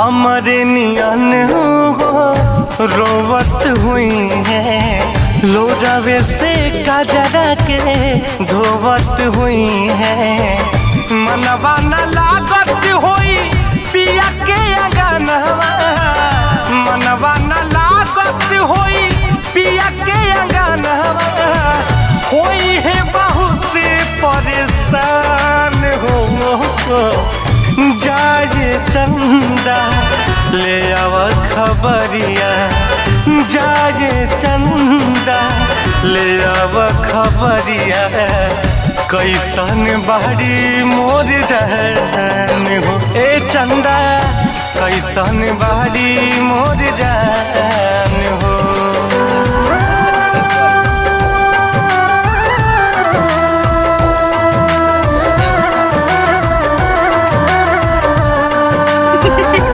हमारे नियन हो रोवत हुई है, लोरावे से काजरा के धोवत हुई है। मनवा न लागत होई पिया के अंगनवा, मनवा न लागत होई पिया के अंगनवा, होई है बहुत परेशान हो। जाए चंदा ले आव खबरिया, जाए चंदा ले आव खबरिया, कैसन बाड़ी मोर जान हो। ए चंदा कैसन बाड़ी मोर जान।